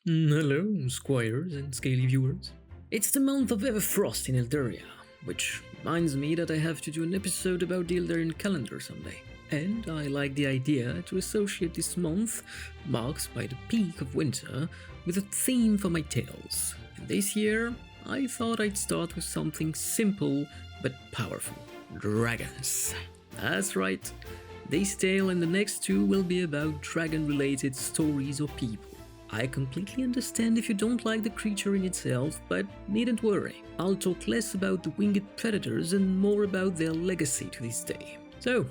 Hello, squires and scaly viewers. It's the month of Everfrost in Elderia, which reminds me that I have to do an episode about the Elderian calendar someday. And I like the idea to associate this month, marked by the peak of winter, with a theme for my tales. And this year, I thought I'd start with something simple but powerful: dragons. That's right. This tale and the next two will be about dragon-related stories or people. I completely understand if you don't like the creature in itself, but needn't worry. I'll talk less about the winged predators and more about their legacy to this day. So,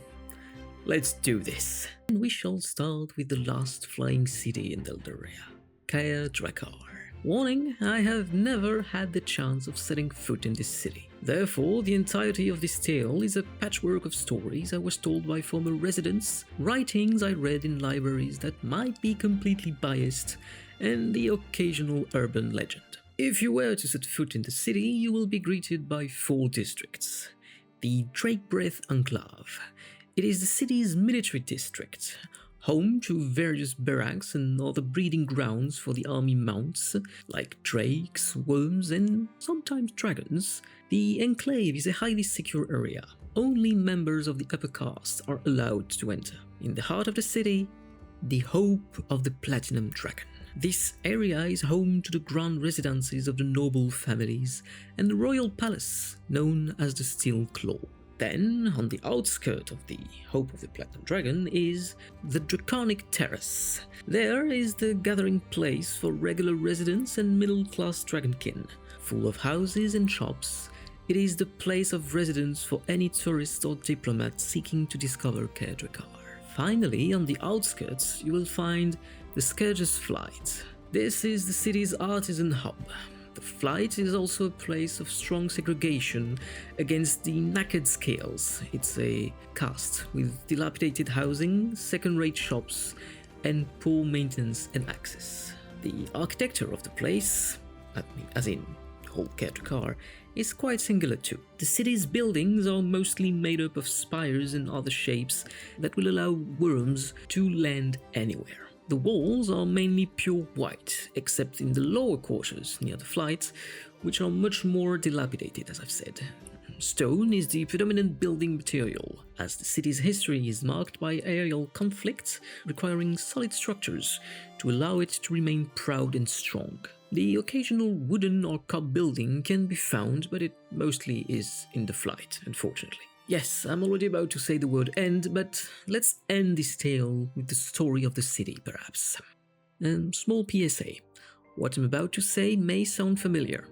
let's do this. And we shall start with the last flying city in Elderia, Kaer'Drakar. Warning, I have never had the chance of setting foot in this city. Therefore, the entirety of this tale is a patchwork of stories I was told by former residents, writings I read in libraries that might be completely biased, and the occasional urban legend. If you were to set foot in the city, you will be greeted by 4 districts. The Drakebreath Enclave. It is the city's military district, home to various barracks and other breeding grounds for the army mounts, like drakes, worms, and sometimes dragons. The enclave is a highly secure area. Only members of the upper caste are allowed to enter. In the heart of the city, the hope of the Platinum Dragon. This area is home to the grand residences of the noble families and the royal palace, known as the Steel Claw. Then, on the outskirts of the Hope of the Platinum Dragon is the Draconic Terrace. There is the gathering place for regular residents and middle-class dragonkin. Full of houses and shops, it is the place of residence for any tourist or diplomat seeking to discover Kaer'Drakar. Finally, on the outskirts, you will find the Scourge's Flight. This is the city's artisan hub. The Flight is also a place of strong segregation against the Naked Scales. It's a caste with dilapidated housing, second-rate shops, and poor maintenance and access. The architecture of the place, as in whole Kaer'Drakar, is quite singular too. The city's buildings are mostly made up of spires and other shapes that will allow worms to land anywhere. The walls are mainly pure white, except in the lower quarters near the Flight, which are much more dilapidated, as I've said. Stone is the predominant building material, as the city's history is marked by aerial conflicts requiring solid structures to allow it to remain proud and strong. The occasional wooden or cob building can be found, but it mostly is in the Flight, unfortunately. Yes, I'm already about to say the word end, but let's end this tale with the story of the city, perhaps. Small PSA. What I'm about to say may sound familiar.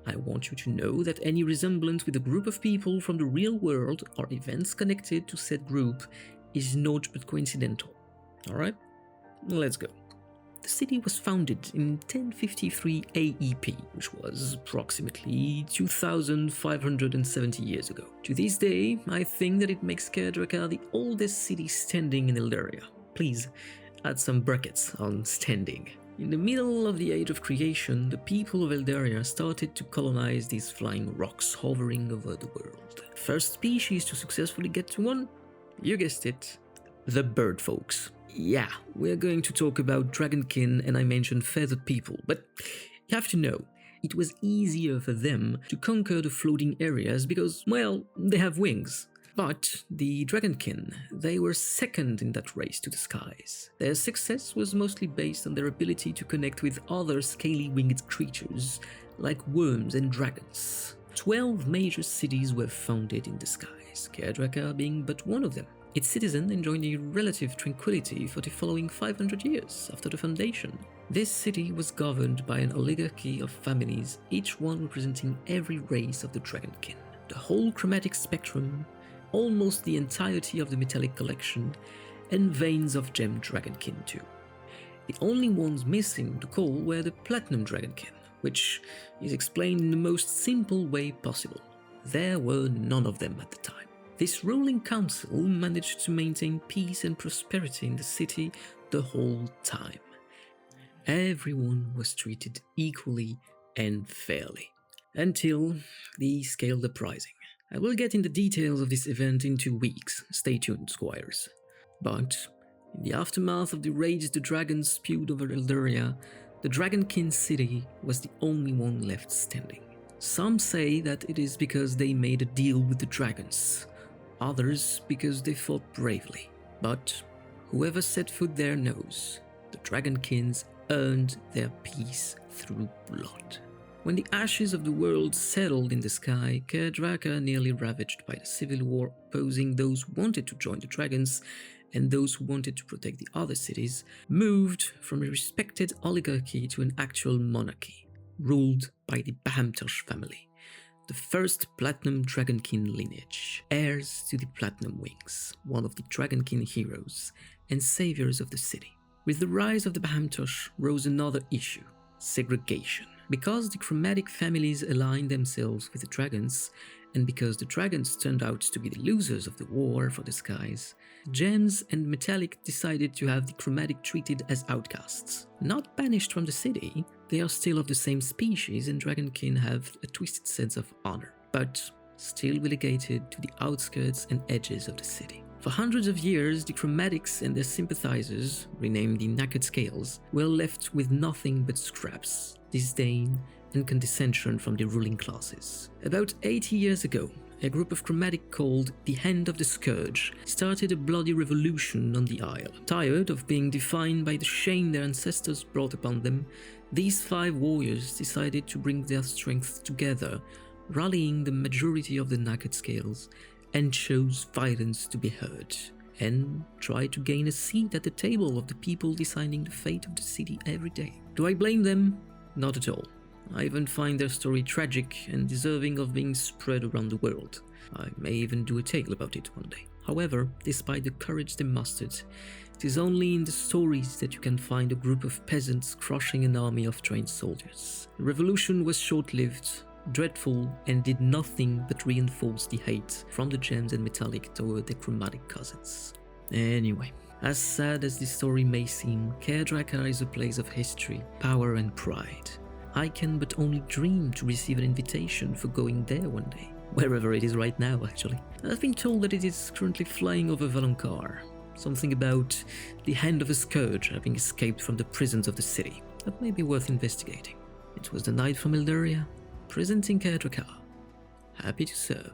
I want you to know that any resemblance with a group of people from the real world or events connected to said group is not but coincidental. Alright? Let's go. The city was founded in 1053 AEP, which was approximately 2,570 years ago. To this day, I think that it makes Kaer'Drakar the oldest city standing in Elderia. Please, add some brackets on standing. In the middle of the Age of Creation, the people of Elderia started to colonize these flying rocks hovering over the world. First species to successfully get to one? You guessed it, the bird folks. Yeah, we're going to talk about dragonkin, and I mentioned feathered people, but you have to know, it was easier for them to conquer the floating areas because, well, they have wings. But the dragonkin, they were second in that race to the skies. Their success was mostly based on their ability to connect with other scaly winged creatures, like worms and dragons. 12 major cities were founded in the skies, Kaer'Drakar being but one of them. Its citizens enjoyed a relative tranquility for the following 500 years after the foundation. This city was governed by an oligarchy of families, each one representing every race of the dragonkin. The whole chromatic spectrum, almost the entirety of the metallic collection, and veins of gem dragonkin too. The only ones missing to call were the platinum dragonkin, which is explained in the most simple way possible. There were none of them at the time. This ruling council managed to maintain peace and prosperity in the city the whole time. Everyone was treated equally and fairly, until the scaled uprising. I will get in the details of this event in 2 weeks, stay tuned, squires. But in the aftermath of the rage the dragons spewed over Elderia, The Dragonkin city was the only one left standing. Some say that it is because they made a deal with the dragons, others because they fought bravely. But whoever set foot there knows, the Dragonkins earned their peace through blood. When the ashes of the world settled in the sky, Kaer'Drakar, nearly ravaged by the civil war opposing those who wanted to join the dragons and those who wanted to protect the other cities, moved from a respected oligarchy to an actual monarchy, ruled by the Bahamtosh family, the first Platinum Dragonkin lineage, heirs to the Platinum Wings, one of the Dragonkin heroes and saviors of the city. With the rise of the Bahamtosh rose another issue: segregation. Because the chromatic families aligned themselves with the dragons, and because the dragons turned out to be the losers of the war for the skies, Gems and Metallic decided to have the chromatic treated as outcasts. Not banished from the city, they are still of the same species and Dragonkin have a twisted sense of honor, but still relegated to the outskirts and edges of the city. For hundreds of years, the chromatics and their sympathizers, renamed the Knackered Scales, were left with nothing but scraps, disdain, and condescension from the ruling classes. About 80 years ago, a group of chromatic called the Hand of the Scourge started a bloody revolution on the Isle. Tired of being defined by the shame their ancestors brought upon them, these 5 warriors decided to bring their strength together, rallying the majority of the Knackered Scales, and chose violence to be heard, and tried to gain a seat at the table of the people deciding the fate of the city every day. Do I blame them? Not at all. I even find their story tragic and deserving of being spread around the world. I may even do a tale about it one day. However, despite the courage they mustered, it is only in the stories that you can find a group of peasants crushing an army of trained soldiers. The revolution was short-lived, dreadful, and did nothing but reinforce the hate from the Gems and Metallic toward their chromatic cousins. Anyway, as sad as this story may seem, Kaer'Drakar is a place of history, power and pride. I can but only dream to receive an invitation for going there one day. Wherever it is right now, actually. I've been told that it is currently flying over Valonqar. Something about the Hand of a Scourge having escaped from the prisons of the city. That may be worth investigating. It was the Knight from Elderia, presenting Kaer'Drakar. Happy to serve.